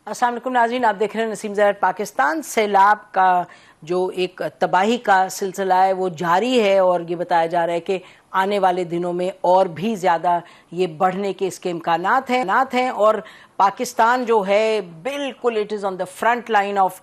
السلام علیکم ناظرین، آپ دیکھ رہے ہیں نسیم زہر پاکستان۔ سیلاب کا جو ایک تباہی کا سلسلہ ہے وہ جاری ہے، اور یہ بتایا جا رہا ہے کہ آنے والے دنوں میں اور بھی زیادہ یہ بڑھنے کے اس کے امکانات ہیں، اور پاکستان جو ہے بالکل it is on the front line of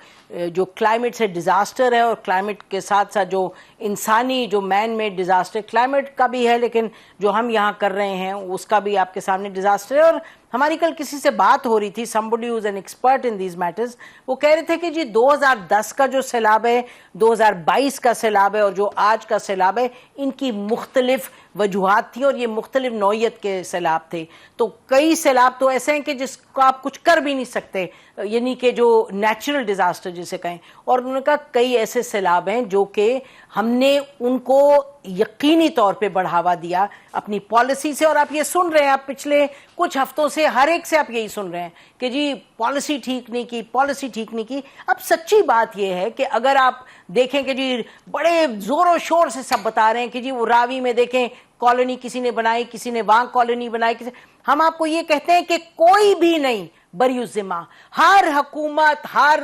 جو کلائمیٹ سے ڈیزاسٹر ہے، اور کلائمیٹ کے ساتھ ساتھ جو انسانی جو مین میڈ ڈیزاسٹر کلائمیٹ کا بھی ہے، لیکن جو ہم یہاں کر رہے ہیں اس کا بھی آپ کے سامنے ڈیزاسٹر ہے۔ اور ہماری کل کسی سے بات ہو رہی تھی، somebody who's an expert in these matters، وہ کہہ رہے تھے کہ جی 2010 کا جو سیلاب ہے، 2022 کا سیلاب ہے، اور جو آج کا سیلاب ہے، ان کی مختلف وجوہات تھی اور یہ مختلف نوعیت کے سیلاب تھے۔ تو کئی سیلاب تو ایسے ہیں کہ جس کو آپ کچھ کر بھی نہیں سکتے، یعنی کہ جو نیچرل ڈیزاسٹر جسے کہیں، اور انہوں نے کہا کئی ایسے سیلاب ہیں جو کہ ہم نے ان کو یقینی طور پہ بڑھاوا دیا اپنی پالیسی سے۔ اور آپ یہ سن رہے ہیں، آپ پچھلے کچھ ہفتوں سے ہر ایک سے آپ یہی سن رہے ہیں کہ جی پالیسی ٹھیک نہیں کی، پالیسی ٹھیک نہیں کی۔ اب سچی بات یہ ہے کہ اگر آپ دیکھیں کہ جی بڑے زور و شور سے سب بتا رہے ہیں کہ جی وہ راوی میں دیکھیں کالونی کسی نے بنائی، کسی نے وہاں کالونی بنائی، ہم آپ کو یہ کہتے ہیں کہ کوئی بھی نہیں بری الذمہ۔ ہر حکومت، ہر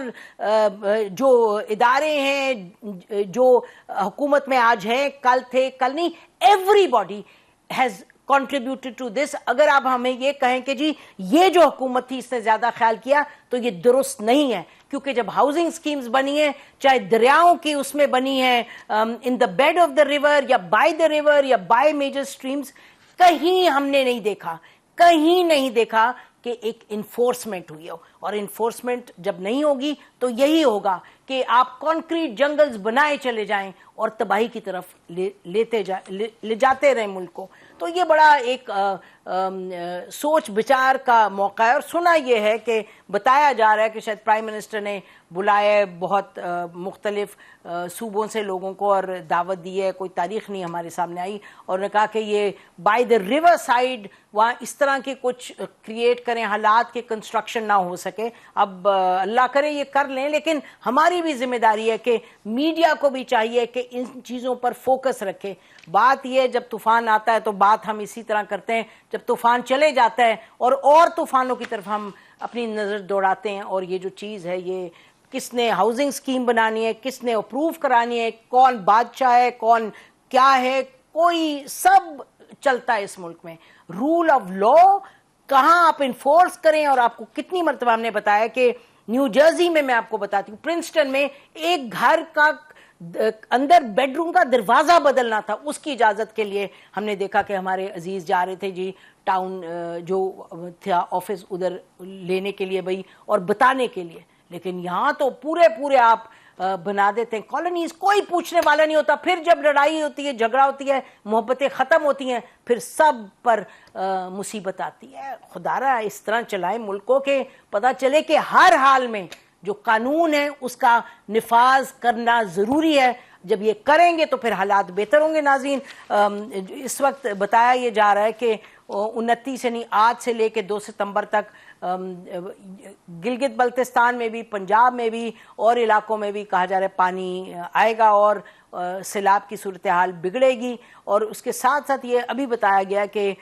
جو ادارے ہیں جو حکومت میں آج ہیں، کل تھے، کل نہیں، every body has contributed to this۔ اگر آپ ہمیں یہ کہیں کہ جی یہ جو حکومت تھی اس نے زیادہ خیال کیا تو یہ درست نہیں ہے، کیونکہ جب ہاؤسنگ سکیمز بنی ہیں، چاہے دریاؤں کی اس میں بنی ہیں in the bed of the river یا by the river یا by major streams، کہیں ہم نے نہیں دیکھا، کہیں نہیں دیکھا کہ ایک انفورسمنٹ ہوئی ہو۔ اور انفورسمنٹ جب نہیں ہوگی تو یہی ہوگا کہ آپ کانکریٹ جنگلز بنائے چلے جائیں اور تباہی کی طرف لے جاتے رہیں ملک کو۔ تو یہ بڑا ایک سوچ بچار کا موقع ہے۔ اور سنا یہ ہے کہ بتایا جا رہا ہے کہ شاید پرائم منسٹر نے بلایا ہے بہت مختلف صوبوں سے لوگوں کو اور دعوت دی ہے، کوئی تاریخ نہیں ہمارے سامنے آئی، اور نے کہا کہ یہ بائی دا ریور سائڈ وہاں اس طرح کے کچھ کریٹ کریں حالات کہ کنسٹرکشن نہ ہو سکے۔ اب اللہ کرے یہ کر لیں، لیکن ہماری بھی ذمہ داری ہے کہ میڈیا کو بھی چاہیے کہ ان چیزوں پر فوکس رکھے۔ بات یہ جب طوفان آتا ہے تو بات ہم اسی طرح کرتے ہیں، جب طوفان چلے جاتا ہے اور طوفانوں کی طرف ہم اپنی نظر دوڑاتے ہیں۔ اور یہ جو چیز ہے، یہ کس نے ہاؤسنگ سکیم بنانی ہے، کس نے اپروو کرانی ہے، کون بادشاہ ہے، کون کیا ہے، کوئی سب چلتا ہے اس ملک میں۔ رول آف لا کہاں آپ انفورس کریں، اور آپ کو کتنی مرتبہ ہم نے بتایا کہ نیو جرسی میں آپ کو بتاتی ہوں، پرنسٹن میں ایک گھر کا اندر بیڈ روم کا دروازہ بدلنا تھا، اس کی اجازت کے لیے ہم نے دیکھا کہ ہمارے عزیز جا رہے تھے جی ٹاؤن جو تھا آفس ادھر لینے کے لیے بھائی اور بتانے کے لیے، لیکن یہاں تو پورے آپ بنا دیتے ہیں کالونیز، کوئی پوچھنے والا نہیں ہوتا۔ پھر جب لڑائی ہوتی ہے، جھگڑا ہوتی ہے، محبتیں ختم ہوتی ہیں، پھر سب پر مصیبت آتی ہے۔ خدا را اس طرح چلائیں ملک کو کہ پتہ چلے کہ ہر حال میں جو قانون ہے اس کا نفاذ کرنا ضروری ہے۔ جب یہ کریں گے تو پھر حالات بہتر ہوں گے۔ ناظرین، اس وقت بتایا یہ جا رہا ہے کہ 29 یعنی آج سے لے کے 2 ستمبر تک گلگت بلتستان میں بھی، پنجاب میں بھی اور علاقوں میں بھی کہا جا رہا ہے پانی آئے گا اور سیلاب کی صورتحال بگڑے گی۔ اور اس کے ساتھ ساتھ یہ ابھی بتایا گیا کہ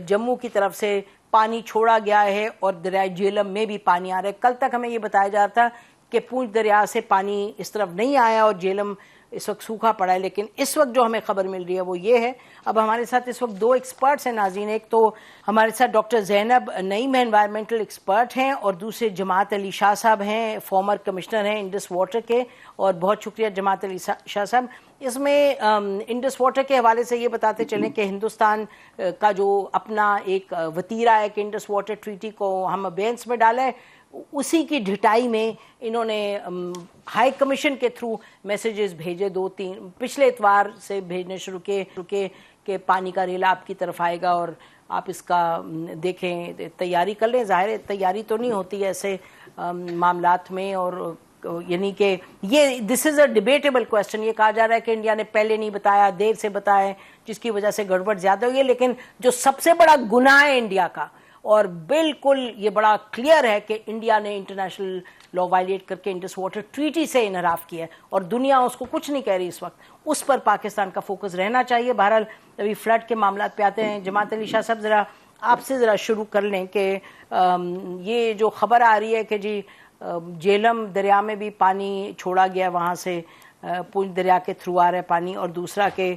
جموں کی طرف سے پانی چھوڑا گیا ہے اور دریائے جہلم میں بھی پانی آ رہا ہے۔ کل تک ہمیں یہ بتایا جا رہا تھا کہ پونچھ دریا سے پانی اس طرف نہیں آیا اور جہلم اس وقت سوکھا پڑا ہے، لیکن اس وقت جو ہمیں خبر مل رہی ہے وہ یہ ہے۔ اب ہمارے ساتھ اس وقت 2 ایکسپرٹس ہیں ناظرین، ایک تو ہمارے ساتھ ڈاکٹر زینب نعیم انوائرمنٹل ایکسپرٹ ہیں، اور دوسرے جماعت علی شاہ صاحب ہیں، فارمر کمشنر ہیں انڈس واٹر کے، اور بہت شکریہ جماعت علی شاہ صاحب۔ اس میں انڈس واٹر کے حوالے سے یہ بتاتے چلیں کہ ہندوستان کا جو اپنا ایک وتیرہ ہے کہ انڈس واٹر ٹریٹی کو ہم ابینس میں ڈالا ہے، اسی کی ڈھٹائی میں انہوں نے ہائی کمیشن کے تھرو میسیجز بھیجے، 2-3 پچھلے اتوار سے بھیجنے شروع کیے کہ پانی کا ریلا آپ کی طرف آئے گا اور آپ اس کا دیکھیں، تیاری کر لیں۔ ظاہر تیاری تو نہیں ہوتی ایسے معاملات میں، اور یعنی کہ یہ دس از اے ڈیبیٹیبل کویسچن۔ یہ کہا جا رہا ہے کہ انڈیا نے پہلے نہیں بتایا، دیر سے بتایا ہے، جس کی وجہ سے گڑبڑ زیادہ ہوئی ہے، لیکن جو سب سے بڑا گناہ ہے انڈیا کا، اور بالکل یہ بڑا کلیئر ہے کہ انڈیا نے انٹرنیشنل لا وائلیٹ کر کے انڈس واٹر ٹریٹی سے انحراف کیا ہے، اور دنیا اس کو کچھ نہیں کہہ رہی اس وقت، اس پر پاکستان کا فوکس رہنا چاہیے۔ بہرحال ابھی فلڈ کے معاملات پہ آتے ہیں۔ جماعت علی شاہ صاحب، ذرا آپ سے ذرا شروع کر لیں کہ یہ جو خبر آ رہی ہے کہ جی جیلم دریا میں بھی پانی چھوڑا گیا، وہاں سے پونچھ دریا کے تھرو آ رہا ہے پانی، اور دوسرا کہ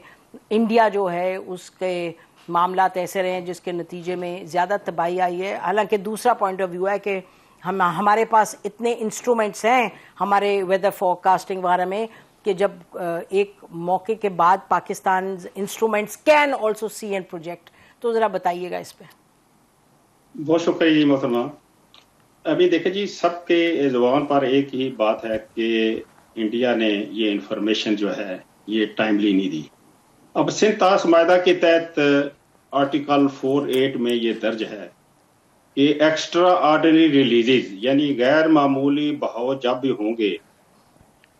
انڈیا جو ہے اس کے معاملات ایسے رہے ہیں جس کے نتیجے میں زیادہ تباہی آئی ہے. حالانکہ دوسرا پوائنٹ آف ویو ہے کہ ہمارے پاس اتنے انسٹرومنٹس ہیں ہمارے ویدر فور کاسٹنگ وغیرہ میں کہ جب ایک موقع کے بعد Pakistan instruments can also see and project. تو ذرا بتائیے گا اس پہ. بہت شکریہ جی محترمہ. ابھی دیکھیں جی، سب کے زبان پر ایک ہی بات ہے کہ انڈیا نے یہ انفارمیشن جو ہے یہ ٹائملی نہیں دی. اب سندھ طاس معاہدہ کے تحت آرٹیکل 48 میں یہ درج ہے کہ ایکسٹرا آرڈنری ریلیزز یعنی غیر معمولی بہاؤ جب بھی ہوں گے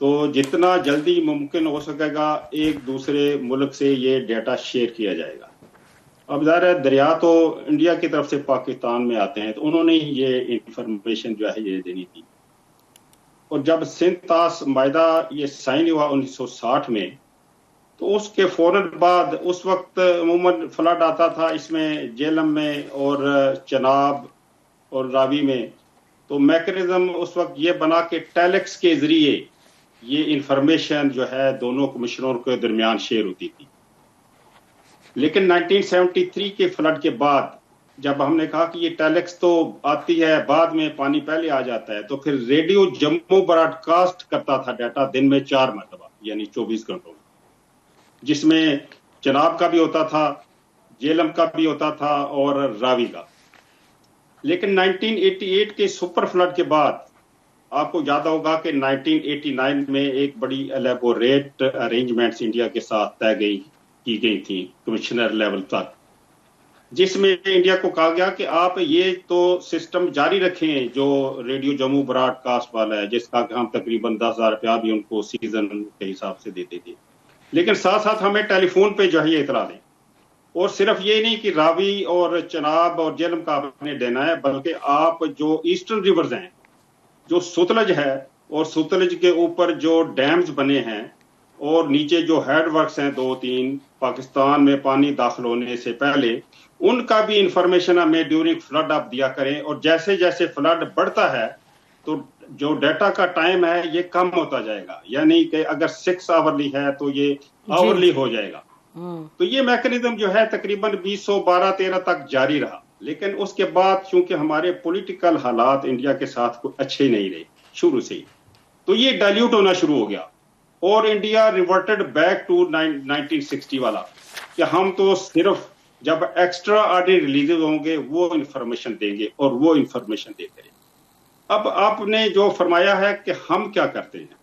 تو جتنا جلدی ممکن ہو سکے گا ایک دوسرے ملک سے یہ ڈیٹا شیئر کیا جائے گا. اب ظاہر ہے دریا تو انڈیا کی طرف سے پاکستان میں آتے ہیں، تو انہوں نے یہ انفارمیشن جو ہے یہ دینی تھی. اور جب سندھ طاس معاہدہ یہ سائن ہوا 1960 میں، تو اس کے فوراً بعد اس وقت عموماً فلڈ آتا تھا اس میں جیلم میں اور چناب اور راوی میں. تو میکانزم اس وقت یہ بنا کہ ٹیلیکس کے ذریعے یہ انفارمیشن جو ہے دونوں کمشنروں کے درمیان شیئر ہوتی تھی. لیکن 1973 کے فلڈ کے بعد جب ہم نے کہا کہ یہ ٹیلیکس تو آتی ہے بعد میں، پانی پہلے آ جاتا ہے، تو پھر ریڈیو جموں براڈ کاسٹ کرتا تھا ڈیٹا دن میں 4 مرتبہ یعنی 24 گھنٹوں میں، جس میں چناب کا بھی ہوتا تھا، جیلم کا بھی ہوتا تھا اور راوی کا. لیکن 1988 کے سپر فلڈ کے بعد آپ کو یاد ہوگا کہ 1989 میں ایک بڑی الیبوریٹ ارینجمنٹس انڈیا کے ساتھ طے کی گئی تھی کمشنر لیول تک، جس میں انڈیا کو کہا گیا کہ آپ یہ تو سسٹم جاری رکھیں جو ریڈیو جموں براڈ کاسٹ والا ہے، جس کا کہ ہم تقریباً 10,000 روپیہ بھی ان کو سیزن کے حساب سے دیتے تھے، لیکن ساتھ ساتھ ہمیں ٹیلی فون پہ جو ہے یہ اطلاع دیں. اور صرف یہ نہیں کہ راوی اور چناب اور جیلم کا آپ نے دینا ہے، بلکہ آپ جو ایسٹرن ریورز ہیں، جو ستلج ہے اور ستلج کے اوپر جو ڈیمز بنے ہیں اور نیچے جو ہیڈ ورکس ہیں 2-3 پاکستان میں پانی داخل ہونے سے پہلے، ان کا بھی انفارمیشن ہمیں ڈیورنگ فلڈ آپ دیا کریں. اور جیسے جیسے فلڈ بڑھتا ہے تو جو ڈیٹا کا ٹائم ہے یہ کم ہوتا جائے گا، یعنی کہ اگر 6 آورلی ہے تو یہ آورلی ہو جائے گا. تو یہ میکانزم جو ہے تقریباً 2012-13 تک جاری رہا. لیکن اس کے بعد چونکہ ہمارے پولیٹیکل حالات انڈیا کے ساتھ کوئی اچھے نہیں رہے شروع سے ہی، تو یہ ڈائلیوٹ ہونا شروع ہو گیا اور انڈیا ریورٹڈ بیک ٹو 1960 والا کہ ہم تو صرف جب ایکسٹرا آرڈنری ریلیزز ہوں گے وہ انفارمیشن دیں گے اور وہ انفارمیشن دیتے رہیں. اب آپ نے جو فرمایا ہے کہ ہم کیا کرتے ہیں،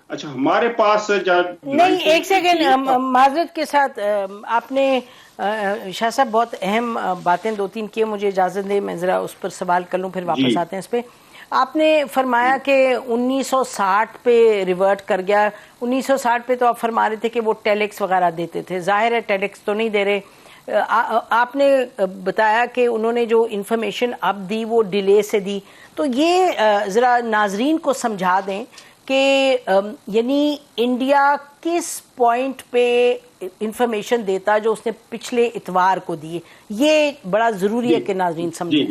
اچھا ہمارے پاس نہیں، ایک سیکنڈ معذرت کے ساتھ، آپ نے شاہ صاحب بہت اہم باتیں 2-3 کی، مجھے اجازت دیں میں ذرا اس پر سوال کر لوں، پھر واپس آتے ہیں اس پہ. آپ نے فرمایا کہ 1960 پہ ریورٹ کر گیا. 1960 پہ تو آپ فرما رہے تھے کہ وہ ٹیلیکس وغیرہ دیتے تھے، ظاہر ہے ٹیلیکس تو نہیں دے رہے. آپ نے بتایا کہ انہوں نے جو انفارمیشن اب دی وہ ڈیلے سے دی. تو یہ ذرا ناظرین کو سمجھا دیں کہ یعنی انڈیا کس پوائنٹ پہ انفارمیشن دیتا جو اس نے پچھلے اتوار کو دی. یہ بڑا ضروری ہے کہ ناظرین سمجھیں.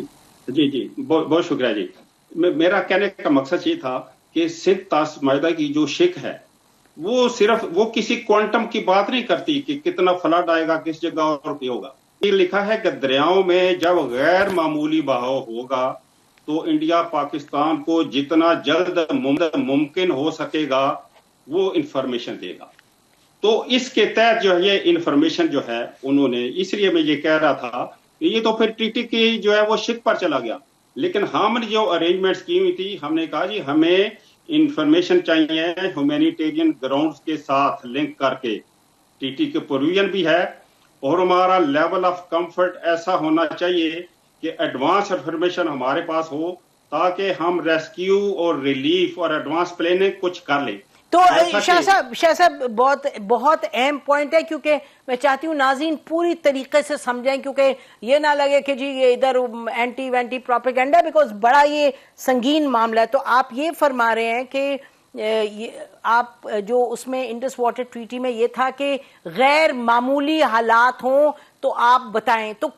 جی بہت شکریہ جی. میرا کہنے کا مقصد یہ تھا کہ سندھ طاس معاہدہ کی جو شک ہے وہ صرف وہ کسی کوانٹم کی بات نہیں کرتی کہ کتنا فلڈ آئے گا کس جگہ اور کیا ہوگا. یہ لکھا ہے کہ دریاؤں میں جب غیر معمولی بہاؤ ہوگا تو انڈیا پاکستان کو جتنا جلد ممکن ہو سکے گا وہ انفارمیشن دے گا. تو اس کے تحت جو ہے یہ انفارمیشن جو ہے انہوں نے، اس لیے میں یہ کہہ رہا تھا کہ یہ تو پھر ٹی ٹی کی جو ہے وہ شک پر چلا گیا. لیکن ہم نے جو ارینجمنٹس کی ہوئی تھی، ہم نے کہا جی ہمیں انفارمیشن چاہیے ہیومینیٹیرین گراؤنڈز کے ساتھ لنک کر کے. ٹی ٹی کے پروویژن بھی ہے اور ہمارا لیول آف کمفرٹ ایسا ہونا چاہیے کہ ایڈوانس انفارمیشن ہمارے پاس ہو تاکہ ہم ریسکیو اور ریلیف اور ایڈوانس پلاننگ کچھ کر لیں. تو شاہ صاحب بہت اہم پوائنٹ ہے، کیونکہ میں چاہتی ہوں ناظرین پوری طریقے سے سمجھیں، کیونکہ یہ نہ لگے کہ جی یہ ادھر اینٹی وینٹی پروپیگنڈا، بیکاز بڑا یہ سنگین معاملہ ہے. تو آپ یہ فرما رہے ہیں کہ آپ جو اس میں انڈس واٹر ٹریٹی میں یہ تھا کہ غیر معمولی حالات ہوں تو آپ بتائیں، تو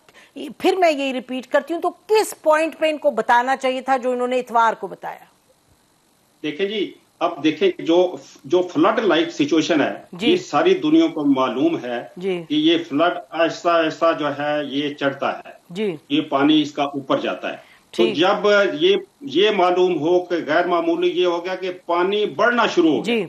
پھر میں یہی ریپیٹ کرتی ہوں، تو کس پوائنٹ پہ ان کو بتانا چاہیے تھا جو انہوں نے اتوار کو بتایا؟ دیکھیں جی، اب دیکھیں جو فلڈ لائک سچویشن ہے، یہ ساری دنیا کو معلوم ہے کہ یہ فلڈ آہستہ آہستہ جو ہے یہ چڑھتا ہے، یہ پانی اس کا اوپر جاتا ہے. تو جب یہ معلوم ہو کہ غیر معمولی یہ ہو گیا کہ پانی بڑھنا شروع ہو گیا.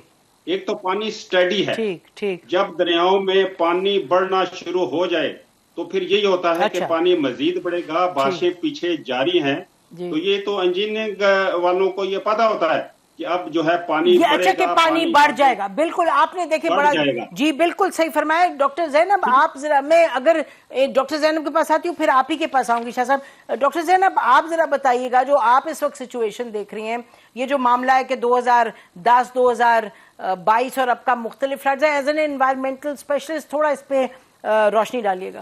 ایک تو پانی سٹیڈی ہے، جب دریاؤں میں پانی بڑھنا شروع ہو جائے تو پھر یہی ہوتا ہے کہ پانی مزید بڑھے گا، بارشیں پیچھے جاری ہیں. تو یہ تو انجینئرنگ والوں کو یہ پتا ہوتا ہے کہ اب جو ہے پانی بڑھے گا، کہ پانی بڑھ جائے گا. بالکل آپ نے دیکھے بڑا جی بالکل صحیح فرمایا. ڈاکٹر زینب آپ ذرا، میں اگر ڈاکٹر زینب کے پاس آتی ہوں پھر آپ ہی کے پاس آؤں گی. شاہ صاحب، ڈاکٹر زینب آپ ذرا بتائیے گا، جو آپ اس وقت سچویشن دیکھ رہی ہیں، یہ جو معاملہ ہے کہ 2010 2022 اور اب کا مختلف فلڈز ہیں، ایز این انوائرمنٹل اسپیشلسٹ تھوڑا اس پہ روشنی ڈالیے گا.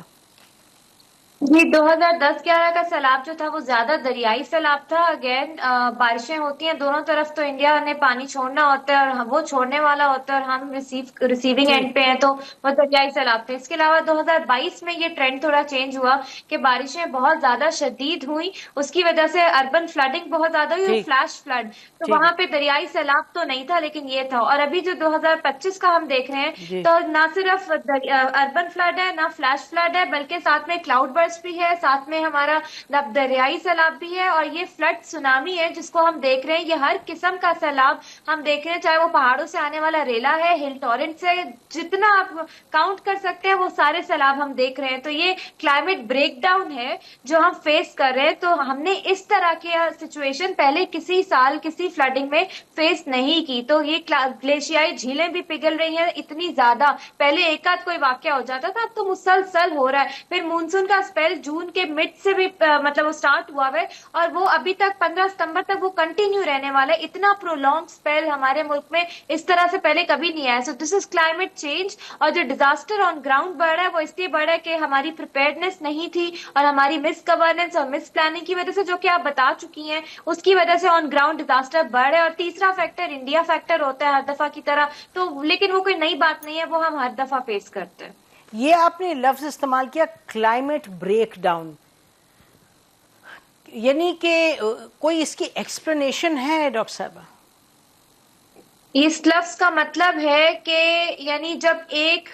جی 2010-11 کا سیلاب جو تھا وہ زیادہ دریائی سیلاب تھا. اگین بارشیں ہوتی ہیں دونوں طرف، تو انڈیا نے پانی چھوڑنا ہوتا ہے اور وہ چھوڑنے والا ہوتا ہے اور ہم ریسیونگ اینڈ پہ ہیں، تو وہ دریائی سیلاب تھے. اس کے علاوہ 2022 میں یہ ٹرینڈ تھوڑا چینج ہوا کہ بارشیں بہت زیادہ شدید ہوئیں، اس کی وجہ سے اربن فلڈنگ بہت زیادہ ہوئی اور فلیش فلڈ. تو وہاں پہ دریائی سیلاب تو نہیں تھا لیکن یہ تھا. اور ابھی جو 2025 کا ہم دیکھ رہے ہیں تو نہ صرف اربن فلڈ ہے، نہ فلیش فلڈ ہے، بلکہ ساتھ میں کلاؤڈ برسٹ بھی ہے، ساتھ میں ہمارا دریائی سیلاب بھی ہے، اور یہ فلڈ سونامی ہے جس کو ہم دیکھ رہے ہیں. یہ ہر قسم کا سیلاب ہم دیکھ رہے ہیں، چاہے وہ پہاڑوں سے آنے والا ریلا ہے، ہل ٹورنٹ سے، جتنا آپ کاؤنٹ کر سکتے ہیں وہ سارے سیلاب ہم دیکھ رہے ہیں. تو یہ کلائمیٹ بریک ڈاؤن ہے جو ہم فیس کر رہے ہیں. تو ہم نے اس طرح کی سچویشن پہلے کسی سال کسی فلڈنگ میں فیس نہیں کی. تو یہ گلیشیائی جھیلیں بھی پگھل رہی ہیں اتنی زیادہ. پہلے ایک آدھ کوئی واقعہ ہو جاتا تھا، اب تو مسلسل ہو رہا ہے. پھر مونسون کا اسپیل جون کے مڈ سے بھی مطلب وہ سٹارٹ ہوا ہے اور وہ ابھی تک 15 ستمبر تک وہ کنٹینیو رہنے والا ہے. اتنا پرولونگ اسپیل ہمارے ملک میں اس طرح سے پہلے کبھی نہیں آیا. سو دس از کلائمیٹ چینج. اور جو ڈیزاسٹر آن گراؤنڈ بڑھ رہا ہے وہ اس لیے بڑھ رہا ہے کہ ہماری پریپیئرڈنس نہیں تھی اور ہماری مس گورننس اور مس پلاننگ کی وجہ سے، جو کہ آپ بتا چکی ہیں، اس کی وجہ سے آن گراؤنڈ ڈیزاسٹر بڑھ رہے ہیں. اور تیسرا فیکٹر انڈیا فیکٹر ہوتا ہے ہر دفعہ کی طرح، تو لیکن وہ کوئی نئی بات نہیں ہے، وہ ہم ہر دفعہ فیس کرتے ہیں. یہ آپ نے لفظ استعمال کیا کلائمیٹ بریک ڈاؤن، یعنی کہ کوئی اس کی ایکسپلینیشن ہے ڈاکٹر صاحبہ؟ اس لفظ کا مطلب ہے کہ یعنی جب ایک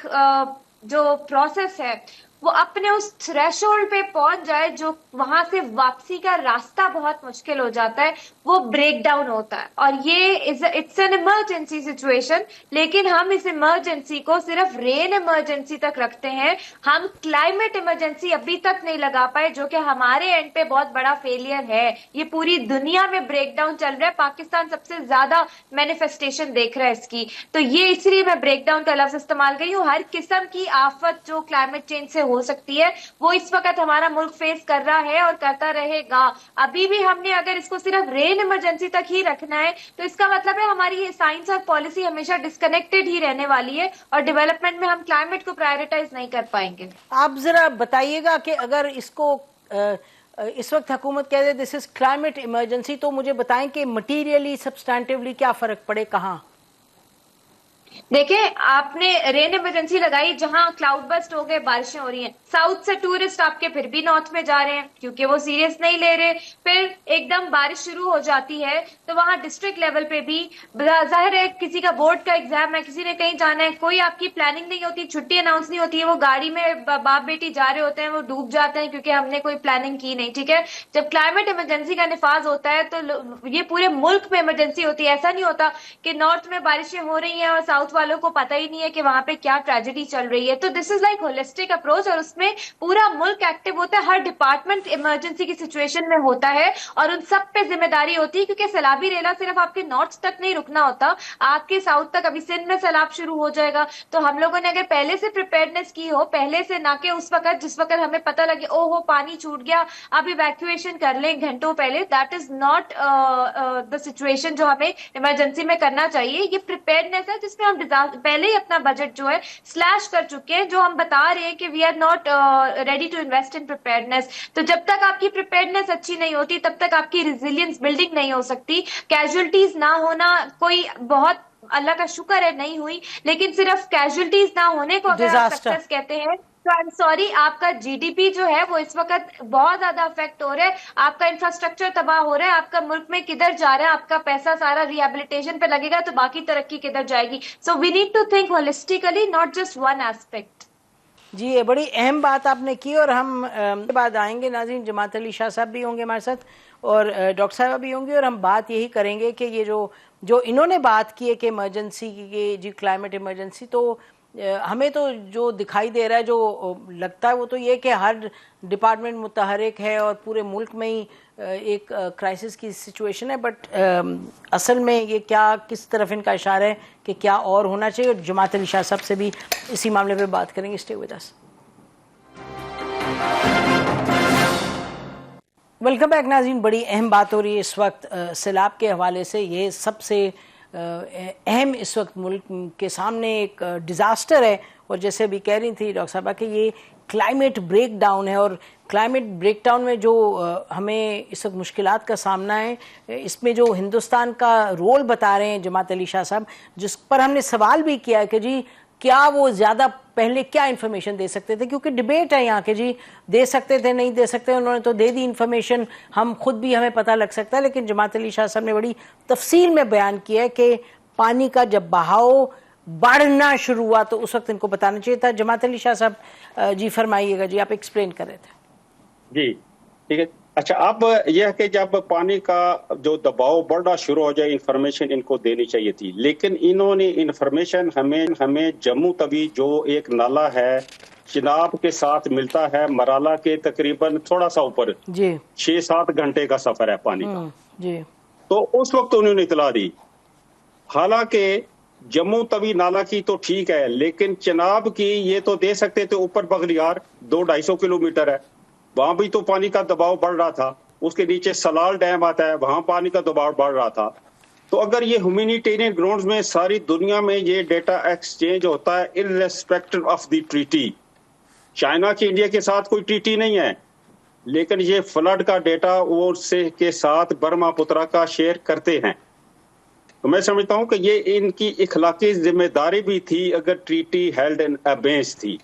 جو پروسیس ہے وہ اپنے اس تھریشولڈ پہ پہنچ جائے جو وہاں سے واپسی کا راستہ بہت مشکل ہو جاتا ہے، وہ بریک ڈاؤن ہوتا ہے. اور یہ اٹس این ایمرجنسی سچویشن، لیکن ہم اس ایمرجنسی کو صرف رین ایمرجنسی تک رکھتے ہیں. ہم کلائمیٹ ایمرجنسی ابھی تک نہیں لگا پائے، جو کہ ہمارے اینڈ پہ بہت بڑا فیلئر ہے. یہ پوری دنیا میں بریک ڈاؤن چل رہا ہے، پاکستان سب سے زیادہ مینیفیسٹیشن دیکھ رہا ہے اس کی. تو یہ اس لیے میں بریک ڈاؤن کا لفظ استعمال کری ہوں. ہر قسم کی آفت جو کلائمیٹ چینج سے ہو سکتی ہے وہ اس وقت ہمارا ملک فیس کر رہا ہے اور کرتا رہے گا. ابھی بھی ہم نے اگر اس کو صرف رین ایمرجنسی تک ہی رکھنا ہے تو اس کا مطلب ہے ہماری یہ سائنس اور پالیسی ہمیشہ ڈسکنیکٹڈ ہی رہنے والی ہے اور ڈیولپمنٹ میں ہم کلائمیٹ کو پرائیورٹائز نہیں کر پائیں گے. آپ ذرا بتائیے گا کہ اگر اس کو اس وقت حکومت کہہ دے دس از کلائمیٹ ایمرجنسی، تو مجھے بتائیں کہ مٹیریلی سبسٹانٹیولی کیا فرق پڑے، کہاں؟ دیکھیں، آپ نے رین ایمرجنسی لگائی جہاں کلاؤڈ برسٹ ہو گئے، بارشیں ہو رہی ہیں، ساؤتھ سے ٹورسٹ آپ کے پھر بھی نارتھ میں جا رہے ہیں کیونکہ وہ سیریس نہیں لے رہے. پھر ایک دم بارش شروع ہو جاتی ہے تو وہاں ڈسٹرکٹ لیول پہ بھی ظاہر ہے کسی کا بورڈ کا ایگزام ہے، کسی نے کہیں جانا ہے، کوئی آپ کی پلاننگ نہیں ہوتی، چھٹی اناؤنس نہیں ہوتی ہے، وہ گاڑی میں باپ بیٹی جا رہے ہوتے ہیں، وہ ڈوب جاتے ہیں کیونکہ ہم نے کوئی پلاننگ کی نہیں. ٹھیک ہے، جب کلائمیٹ ایمرجنسی کا نفاذ ہوتا ہے تو یہ پورے ملک میں ایمرجنسی ہوتی ہے. ایسا نہیں ہوتا کہ نارتھ میں بارشیں ہو رہی ہیں اور ساؤتھ والوں کو پتہ ہی نہیں ہے کہ وہاں پہ کیا ٹریجڈی چل رہی ہے. تو دس از لائک ہولسٹک اپروچ اور اس میں پورا ملک ایکٹیو ہوتا ہے. ہر ڈپارٹمنٹ ایمرجنسی کی سچویشن میں ہوتا ہے اور ان سب پہ ذمہ داری ہوتی ہے کیونکہ سیلابی ریلا صرف آپ کے نارتھ تک نہیں رکنا ہوتا، آپ کے ساؤتھ تک. ابھی سندھ میں سیلاب شروع ہو جائے گا تو ہم لوگوں نے اگر پہلے سے پریپیئرنس کی ہو، پہلے سے، نہ کہ اس وقت جس وقت ہمیں پتہ لگے او ہو پانی چھوٹ گیا اب ایویکویشن کر لیں گھنٹوں پہلے. That is not the situation جو ہمیں ایمرجنسی میں کرنا چاہیے. یہ پریپیئرنس ہے جس میں ہم پہلے ہی اپنا بجٹ جو ہے سلیش کر چکے ہیں, جو ہم بتا رہے ہیں کہ we are not ready to invest in preparedness. تو جب تک آپ کی پریپیئرنیس اچھی نہیں ہوتی تب تک آپ کی ریزیلینس بلڈنگ نہیں ہو سکتی. کیجولٹیز نہ ہونا کوئی بہت اللہ کا شکر ہے نہیں ہوئی, لیکن صرف کیجولٹیز نہ ہونے کو اگر آپ ڈیزاسٹر. سکسیس کہتے ہیں تو آئی ایم سوری, آپ کا جی ڈی پی جو ہے وہ اس وقت بہت زیادہ افیکٹ ہو رہا ہے, آپ کا انفراسٹرکچر تباہ ہو رہا ہے, آپ کا ملک میں کدھر جا رہا ہے, آپ کا پیسہ سارا ریہیبلیٹیشن پہ لگے گا تو باقی ترقی کدھر جائے گی. So we need to think holistically, not just one aspect. جی یہ بڑی اہم بات آپ نے کی, اور ہم بعد آئیں گے ناظرین. جماعت علی شاہ صاحب بھی ہوں گے ہمارے ساتھ اور ڈاکٹر صاحبہ بھی ہوں گی, اور ہم بات یہی کریں گے کہ یہ جو انہوں نے بات کی ہے کہ ایمرجنسی کی, جی کلائمیٹ ایمرجنسی, تو ہمیں تو جو دکھائی دے رہا ہے, جو لگتا ہے وہ تو یہ کہ ہر ڈپارٹمنٹ متحرک ہے اور پورے ملک میں ہی ایک کرائسس کی سچویشن ہے, بٹ اصل میں یہ کیا کس طرف ان کا اشارہ ہے کہ کیا اور ہونا چاہیے, اور جماعت علی شاہ صاحب سے بھی اسی معاملے پہ بات کریں گے. Stay with us. Welcome back ناظرین. بڑی اہم بات ہو رہی ہے اس وقت سیلاب کے حوالے سے. یہ سب سے اہم اس وقت ملک کے سامنے ایک ڈیزاسٹر ہے, اور جیسے ابھی کہہ رہی تھی ڈاکٹر صاحبہ کہ یہ کلائمیٹ بریک ڈاؤن ہے, اور کلائمیٹ بریک ڈاؤن میں جو ہمیں اس وقت مشکلات کا سامنا ہے, اس میں جو ہندوستان کا رول بتا رہے ہیں جماعت علی شاہ صاحب, جس پر ہم نے سوال بھی کیا ہے کہ جی کیا وہ زیادہ پہلے کیا انفارمیشن دے سکتے تھے, کیونکہ ڈیبیٹ ہے یہاں کہ جی دے سکتے تھے نہیں دے سکتے, انہوں نے تو دے دی انفارمیشن, ہم خود بھی ہمیں پتہ لگ سکتا ہے. لیکن جماعت علی شاہ صاحب نے بڑی تفصیل میں بیان کیا ہے کہ پانی کا جب بہاؤ بڑھنا شروع ہوا تو اس وقت ان کو بتانا چاہیے تھا. جماعت علی شاہ صاحب جی فرمائیے گا, جی آپ ایکسپلین کر رہے تھے. جی ٹھیک ہے. اچھا, اب یہ ہے کہ جب پانی کا جو دباؤ بڑھنا شروع ہو جائے انفارمیشن ان کو دینی چاہیے تھی, لیکن انہوں نے انفارمیشن ہمیں جموں توی جو ایک نالا ہے چناب کے ساتھ ملتا ہے مرالا کے تقریباً تھوڑا سا اوپر, جی 6-7 گھنٹے کا سفر ہے پانی کا, جی تو اس وقت انہوں نے اطلاع دی. حالانکہ جموں توی نالا کی تو ٹھیک ہے, لیکن چناب کی یہ تو دے سکتے تھے اوپر بغلیار 200-250 کلومیٹر ہے, وہاں بھی تو پانی کا دباؤ بڑھ رہا تھا. اس کے نیچے سلال ڈیم آتا ہے, وہاں پانی کا دباؤ بڑھ رہا تھا. تو اگر یہ ہیومینیٹیرین گراؤنڈز میں ساری دنیا میں یہ ڈیٹا ایکسچینج ہوتا ہے irrespective of the treaty, China کی انڈیا کے ساتھ کوئی ٹریٹی نہیں ہے, لیکن یہ فلڈ کا ڈیٹا وہ سے کے ساتھ برما پترا کا شیئر کرتے ہیں. تو میں سمجھتا ہوں کہ یہ ان کی اخلاقی ذمہ داری بھی تھی اگر ٹریٹی ہیلڈ ان ابینس تھی.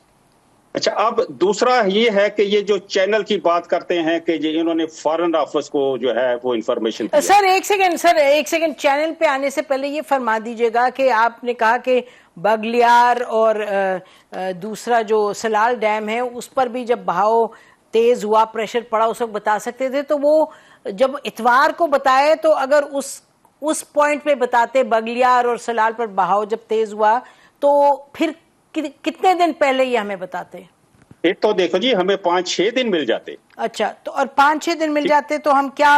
اچھا, اب دوسرا یہ ہے کہ یہ جو چینل کی بات کرتے ہیں کہ یہ انہوں نے فارن آفس کو جو ہے وہ انفارمیشن دیا. سر ایک سیکنڈ چینل پہ آنے سے پہلے یہ فرما دیجئے گا کہ آپ نے کہا کہ بگلیار اور دوسرا جو سلال ڈیم ہے اس پر بھی جب بہاؤ تیز ہوا, پریشر پڑا, اس وقت بتا سکتے تھے. تو وہ جب اتوار کو بتائے تو اگر اس پوائنٹ پہ بتاتے بگلیار اور سلال پر بہاؤ جب تیز ہوا تو پھر کتنے دن پہلے یہ ہمیں بتاتے؟ ایک تو دیکھو جی ہمیں 5-6 دن مل جاتے. اچھا, تو اور 5-6 دن مل جاتے تو ہم کیا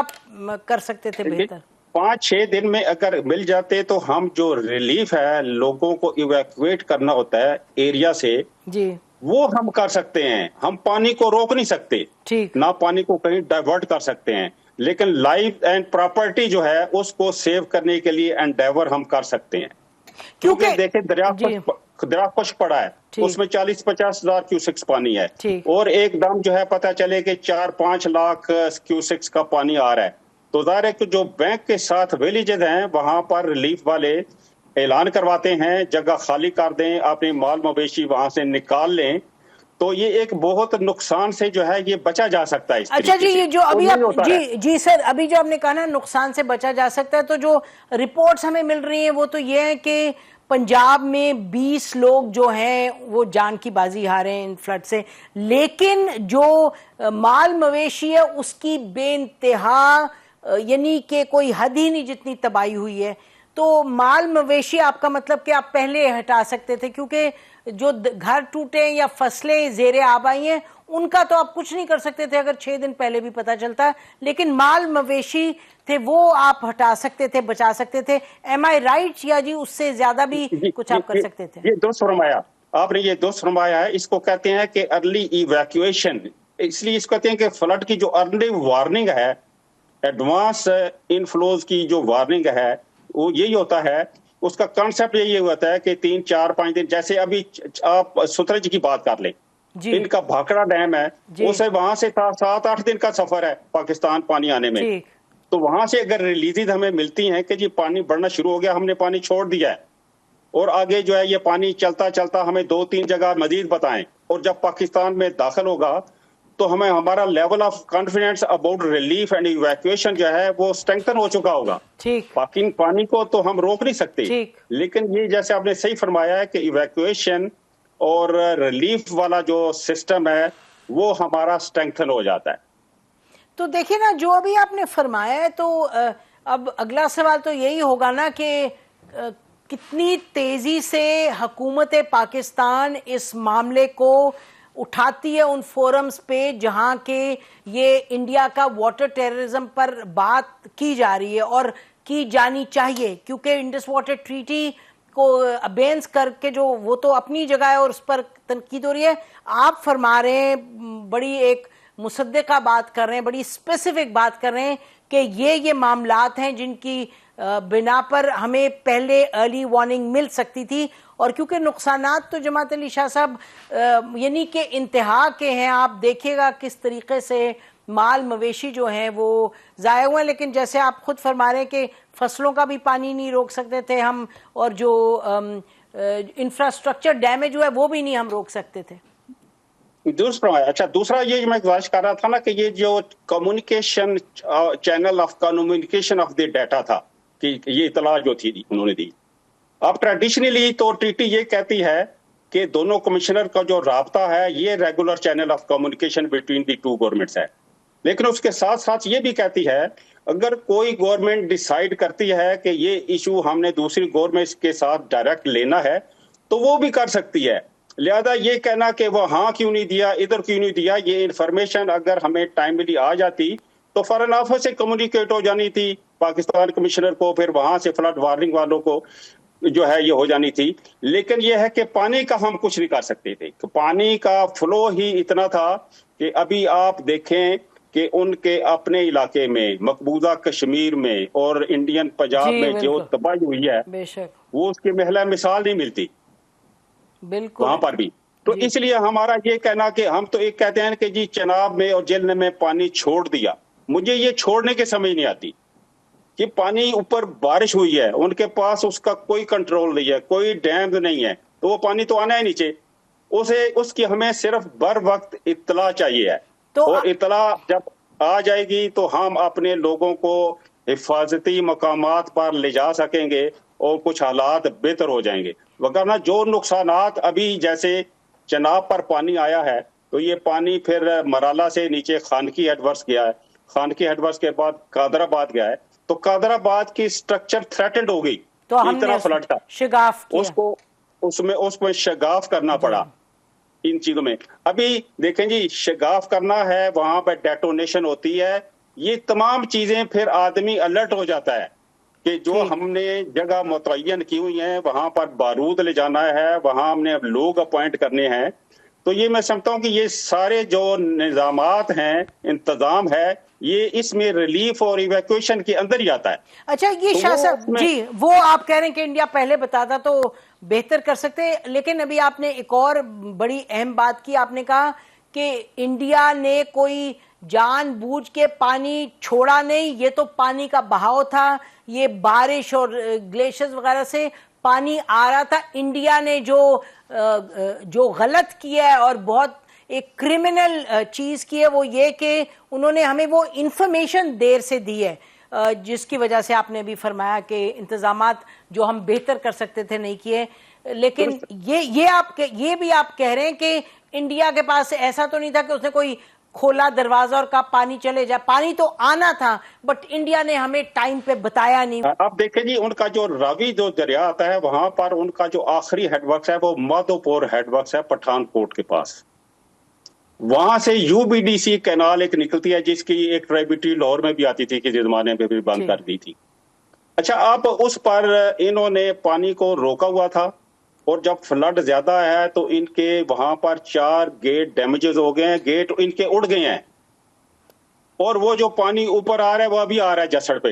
کر سکتے تھے بہتر؟ 5-6 دن میں اگر مل جاتے تو ہم جو ریلیف ہے لوگوں کو ایویکویٹ کرنا ہوتا ہے ایریا سے, جی وہ ہم کر سکتے ہیں. ہم پانی کو روک نہیں سکتے, ٹھیک, نہ پانی کو کہیں ڈائیورٹ کر سکتے ہیں, لیکن لائف اینڈ پراپرٹی جو ہے اس کو سیو کرنے کے لیے انڈیور ہم کر سکتے ہیں. کیونکہ دیکھیں دریا خشک پڑا ہے, اس میں 40-50 ہزار کیوسکس پانی ہے, اور ایک دم جو ہے پتہ چلے کہ 4-5 لاکھ کیوسکس کا پانی آ رہا ہے, تو ظاہر ہے کہ جو بینک کے ساتھ ویلیجز ہیں وہاں پر ریلیف والے اعلان کرواتے ہیں جگہ خالی کر دیں, اپنے مال مویشی وہاں سے نکال لیں, تو یہ ایک بہت نقصان سے جو ہے یہ بچا جا سکتا ہے. اچھا جی, یہ جو ابھی آپ جی سر ابھی جو آپ نے کہا نا نقصان سے بچا جا سکتا ہے, تو جو رپورٹس ہمیں مل رہی ہیں وہ تو یہ ہے کہ پنجاب میں 20 لوگ جو ہیں وہ جان کی بازی ہارے ہیں ان فلڈ سے, لیکن جو مال مویشی ہے اس کی بے انتہا یعنی کہ کوئی حد ہی نہیں جتنی تباہی ہوئی ہے. تو مال مویشی آپ کا مطلب کہ آپ پہلے ہٹا سکتے تھے, کیونکہ جو گھر ٹوٹے یا فصلیں زیر آب آئی ہیں ان کا تو آپ کچھ نہیں کر سکتے تھے اگر 6 دن پہلے بھی پتہ چلتا, لیکن مال مویشی تھے وہ آپ ہٹا سکتے تھے, بچا سکتے تھے. ایم آئی رائٹ یا جی اس سے زیادہ بھی کچھ آپ کر سکتے تھے؟ یہ درست فرمایا آپ نے, یہ درست فرمایا ہے. اس کو کہتے ہیں کہ ارلی ایویکویشن, اس لیے اس کو کہتے ہیں کہ فلڈ کی جو ارلی وارننگ ہے, ایڈوانس انفلوز کی جو وارننگ ہے, وہ یہی ہوتا ہے اس کا کانسیپٹ یہی ہوتا ہے کہ 3 4 5 دن، جیسے ابھی آپ سترج کی بات کر لیں، جی ان کا بھاکڑا ڈیم ہے، جی اسے وہاں سے 7 8 دن کا سفر ہے پاکستان پانی آنے میں. ٹھیک تو وہاں سے اگر ریلیزز ہمیں ملتی ہیں کہ جی پانی بڑھنا شروع ہو گیا، ہم نے پانی چھوڑ دیا ہے، اور آگے جو ہے یہ پانی چلتا چلتا ہمیں 2 3 جگہ مزید بتائیں، اور جب پاکستان میں داخل ہوگا تو ہمیں ہمارا level of confidence about relief and evacuation جو ہے وہ اسٹرینگتھن ہو چکا ہوگا. ٹھیک پانی کو تو ہم روک نہیں سکتے، ٹھیک لیکن یہ جیسے آپ نے صحیح فرمایا ہے کہ ایویکویشن اور ریلیف والا جو سسٹم ہے وہ ہمارا اسٹرینگتھن ہو جاتا ہے. تو دیکھیں نا جو ابھی آپ نے فرمایا ہے، تو اب اگلا سوال تو یہی ہوگا نا کہ کتنی تیزی سے حکومت پاکستان اس معاملے کو اٹھاتی ہے ان فورمز پہ جہاں کہ یہ انڈیا کا واٹر ٹیررزم پر بات کی جا رہی ہے اور کی جانی چاہیے، کیونکہ انڈس واٹر ٹریٹی کو ابینس کر کے جو وہ تو اپنی جگہ ہے اور اس پر تنقید ہو رہی ہے. آپ فرما رہے ہیں، بڑی ایک مصدقہ بات کر رہے ہیں، بڑی اسپیسیفک بات کر رہے ہیں کہ یہ معاملات ہیں جن کی بنا پر ہمیں پہلے ارلی وارننگ مل سکتی تھی. اور کیونکہ نقصانات تو جماعت علی شاہ صاحب یعنی کہ انتہا کے ہیں، آپ دیکھیے گا کس طریقے سے مال مویشی جو ہیں وہ ضائع ہوئے ہیں، لیکن جیسے آپ خود فرما رہے ہیں کہ فصلوں کا بھی پانی نہیں روک سکتے تھے ہم، اور جو انفراسٹرکچر ڈیمیج ہوا ہے وہ بھی نہیں ہم روک سکتے تھے. درست فرمایا. اچھا، دوسرا یہ میں گزارش کر رہا تھا نا کہ یہ جو communication channel of communication of the data تھا، کہ یہ اطلاع جو تھی انہوں نے دی. اب ٹریڈیشنلی تو ٹی یہ کہتی ہے کہ دونوں کمشنر کا جو رابطہ ہے یہ regular channel of communication between the 2 governments ہے، لیکن اس کے ساتھ ساتھ یہ بھی کہتی ہے اگر کوئی گورنمنٹ ڈیسائیڈ کرتی ہے کہ یہ ایشو ہم نے دوسری گورنمنٹ کے ساتھ ڈائریکٹ لینا ہے تو وہ بھی کر سکتی ہے. لہذا یہ کہنا کہ وہ ہاں کیوں نہیں دیا، ادھر کیوں نہیں دیا، یہ انفارمیشن اگر ہمیں ٹائملی آ جاتی تو فارن آفس سے کمیونیکیٹ ہو جانی تھی پاکستان کمشنر کو، پھر وہاں سے فلڈ وارننگ والوں کو جو ہے یہ ہو جانی تھی. لیکن یہ ہے کہ پانی کا ہم کچھ نہیں کر سکتے تھے، پانی کا فلو ہی اتنا تھا کہ ابھی آپ دیکھیں کہ ان کے اپنے علاقے میں مقبوضہ کشمیر میں اور انڈین پنجاب میں جو تباہی ہوئی ہے بے شک وہ اس کی محلہ مثال نہیں ملتی بالکل وہاں پر بھی. تو اس لیے ہمارا یہ کہنا کہ ہم تو ایک کہتے ہیں کہ جی چناب میں اور جلن میں پانی چھوڑ دیا، مجھے یہ چھوڑنے کی سمجھ نہیں آتی کہ پانی اوپر بارش ہوئی ہے، ان کے پاس اس کا کوئی کنٹرول نہیں ہے، کوئی ڈیم نہیں ہے، تو وہ پانی تو آنا ہے نیچے، اس کی ہمیں صرف بر وقت اطلاع چاہیے ہے، اور اطلاع جب آ جائے گی تو ہم اپنے لوگوں کو حفاظتی مقامات پر لے جا سکیں گے اور کچھ حالات بہتر ہو جائیں گے. وگرنہ جو نقصانات ابھی جیسے چناب پر پانی آیا ہے تو یہ پانی پھر مرالا سے نیچے خانکی ہیڈ ورکس گیا ہے، خانکی ہیڈ ورکس کے بعد قادر آباد گیا ہے، تو قادر آباد کی سٹرکچر تھریٹنڈ ہو گئی، تو ہم نے فلڈ تھا، شگاف کیا، اس میں شگاف کرنا پڑا ان چیزوں میں. ابھی دیکھیں جی شگاف کرنا ہے، وہاں پہ ڈیٹونیشن ہوتی ہے، یہ تمام چیزیں پھر آدمی الرٹ ہو جاتا ہے کہ جو ہم نے جگہ متعین کی ہوئی ہیں وہاں پر بارود لے جانا ہے، وہاں ہم نے اب لوگ اپوائنٹ کرنے ہیں. تو یہ میں سمجھتا ہوں کہ یہ سارے جو نظامات ہیں، انتظام ہے، یہ اس میں ریلیف اور ایویکویشن کے اندر ہی آتا ہے. اچھا یہ شاہ صاحب جی وہ آپ کہہ رہے ہیں کہ انڈیا پہلے بتاتا تو بہتر کر سکتے، لیکن ابھی آپ نے ایک اور بڑی اہم بات کی، آپ نے کہا کہ انڈیا نے کوئی جان بوجھ کے پانی چھوڑا نہیں، یہ تو پانی کا بہاؤ تھا، یہ بارش اور گلیشیئرز وغیرہ سے پانی آ رہا تھا. انڈیا نے جو غلط کیا ہے اور بہت ایک کرمنل چیز کی ہے وہ یہ کہ انہوں نے ہمیں وہ انفارمیشن دیر سے دی ہے، جس کی وجہ سے آپ نے بھی فرمایا کہ انتظامات جو ہم بہتر کر سکتے تھے نہیں کیے. لیکن یہ بھی آپ کہہ رہے ہیں کہ انڈیا کے پاس ایسا تو نہیں تھا کہ اس نے کوئی کھولا دروازہ اور کہا پانی چلے جائے، پانی تو آنا تھا بٹ انڈیا نے ہمیں ٹائم پہ بتایا نہیں. اب دیکھیں جی ان کا جو راوی جو دریا آتا ہے وہاں پر ان کا جو آخری ہیڈ ورکس ہے وہ مادھو پور ہیڈ ورکس ہے پٹھان کوٹ کے پاس. وہاں سے U B D C canal ایک نکلتی ہے جس کی ایک ٹریبیوٹری لاہور میں بھی آتی تھی کہ زمانے میں بھی بند کر دی تھی. اچھا اب اس پر انہوں نے پانی کو روکا ہوا تھا اور جب فلڈ زیادہ ہے تو ان کے وہاں پر 4 گیٹ ڈیمیجز ہو گئے ہیں، گیٹ ان کے اڑ گئے ہیں، اور وہ جو پانی اوپر آ رہا ہے وہ ابھی آ رہا ہے جسڑ پہ،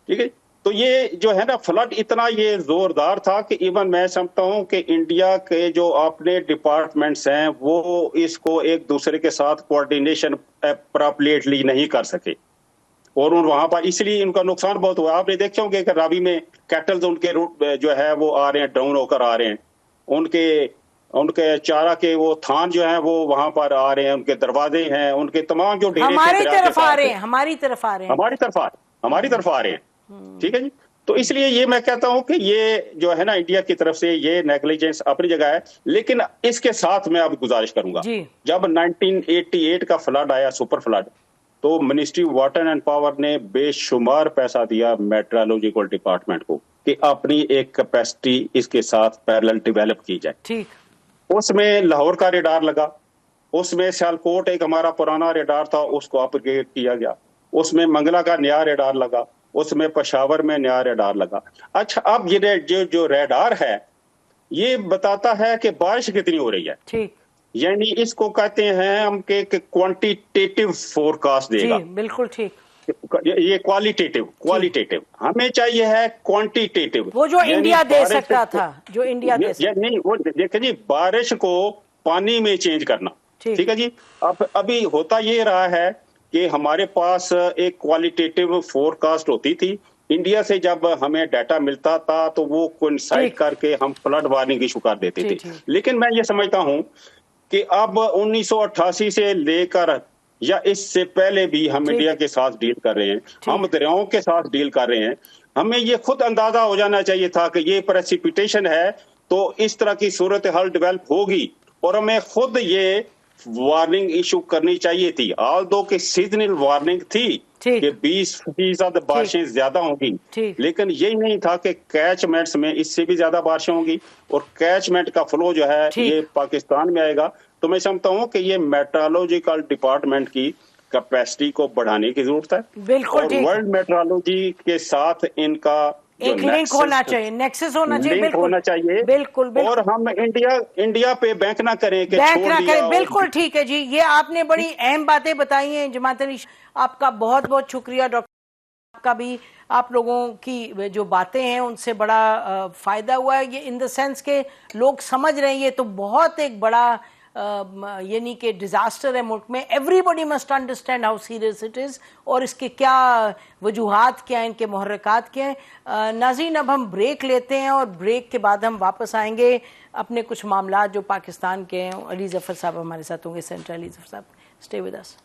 ٹھیک ہے. تو یہ جو ہے نا فلڈ اتنا یہ زوردار تھا کہ ایون میں سمجھتا ہوں کہ انڈیا کے جو اپنے ڈپارٹمنٹس ہیں وہ اس کو ایک دوسرے کے ساتھ کوارڈینیشن اپراپریٹلی نہیں کر سکے، اور وہاں پر اس لیے ان کا نقصان بہت ہوا. آپ نے دیکھے ہوں گے کہ راوی میں کیٹلز ان کے روٹ جو ہے وہ آ رہے ہیں، ڈاؤن ہو کر آ رہے ہیں، ان کے چارہ کے وہ تھان جو ہیں وہ وہاں پر آ رہے ہیں، ان کے دروازے ہیں، ان کے تمام جو ڈیرے ہماری طرف آ رہے ہیں، ہماری طرف آ رہے ہیں. ٹھیک ہے جی. تو اس لیے یہ میں کہتا ہوں کہ یہ جو ہے نا انڈیا کی طرف سے یہ نیگلیجنس اپنی جگہ ہے، لیکن اس کے ساتھ میں اب گزارش کروں گا، جب 1988 کا فلڈ آیا، سپر فلڈ، تو منسٹری واٹر اینڈ پاور نے بے شمار پیسہ دیا میٹرالوجیکل ڈپارٹمنٹ کو کہ اپنی ایک کیپیسٹی اس کے ساتھ پیرلل ڈیولپ کی جائے. اس میں لاہور کا ریڈار لگا، اس میں سیالکوٹ ایک ہمارا پرانا ریڈار تھا، اس کو اپ گریڈ کیا گیا، اس میں منگلا کا نیا ریڈار لگا، اس میں پشاور میں نیا ریڈار لگا. اچھا، اب یہ جو ریڈار ہے یہ بتاتا ہے کہ بارش کتنی ہو رہی ہے، یعنی اس کو کہتے ہیں ہم کہ کوانٹیٹیو فورکاسٹ دے گا. بالکل ٹھیک. یہ کوالیٹیٹیو ہمیں چاہیے ہے کوانٹیٹیٹیو، وہ جو انڈیا دے سکتا تھا، جو انڈیا دے سکتا نہیں. وہ دیکھیں جی، بارش کو پانی میں چینج کرنا، ٹھیک ہے جی. ابھی ہوتا یہ رہا ہے کہ ہمارے پاس ایک کوالیٹیٹیو فورکاسٹ ہوتی تھی. انڈیا سے جب ہمیں ڈیٹا ملتا تھا تو وہ کوئنسائڈ کر کے ہم فلڈ وارننگ ایشو کر دیتے تھے. لیکن میں یہ سمجھتا ہوں کہ اب 1988 سے لے کر یا اس سے پہلے بھی ہم انڈیا کے ساتھ ڈیل کر رہے ہیں، ہم دریاؤں کے ساتھ ڈیل کر رہے ہیں. ہمیں یہ خود اندازہ ہو جانا چاہیے تھا کہ یہ پریسیپیٹیشن ہے تو اس طرح کی صورتحال ڈیولپ ہوگی، اور ہمیں خود یہ وارننگ ایشو کرنی چاہیے تھی. آلدو کہ سیزنل وارننگ تھی کہ 20% بارشیں زیادہ ہوں گی، لیکن یہی نہیں تھا کہ کیچمنٹس میں اس سے بھی زیادہ بارشیں ہوں گی، اور کیچمنٹ کا فلو جو ہے یہ پاکستان میں آئے گا. تو میں سمجھتا ہوں کہ یہ میٹرالوجیکل ڈپارٹمنٹ کی کیپیسٹی کو بڑھانے کی ضرورت ہے، اور ورلڈ میٹرالوجی کے ساتھ ان کا ایک لنک ہونا چاہیے، نیکسس ہونا چاہیے. بالکل. اور ہم انڈیا پہ بینک نہ کریں کہ بالکل ٹھیک ہے جی. یہ آپ نے بڑی اہم باتیں بتائی ہیں جماعت علی. آپ کا بہت بہت شکریہ ڈاکٹر. آپ کا بھی، آپ لوگوں کی جو باتیں ہیں ان سے بڑا فائدہ ہوا ہے. یہ ان دا سینس کہ لوگ سمجھ رہے ہیں یہ تو بہت ایک بڑا یعنی کہ ڈیزاسٹر ہے ملک میں. Everybody must understand how serious it is, اور اس کے کیا وجوہات کیا ہیں، ان کے محرکات کیا ہیں. ناظرین، اب ہم بریک لیتے ہیں، اور بریک کے بعد ہم واپس آئیں گے اپنے کچھ معاملات جو پاکستان کے ہیں. علی ظفر صاحب ہمارے ساتھ ہوں گے، سینٹر علی ظفر صاحب. Stay with us.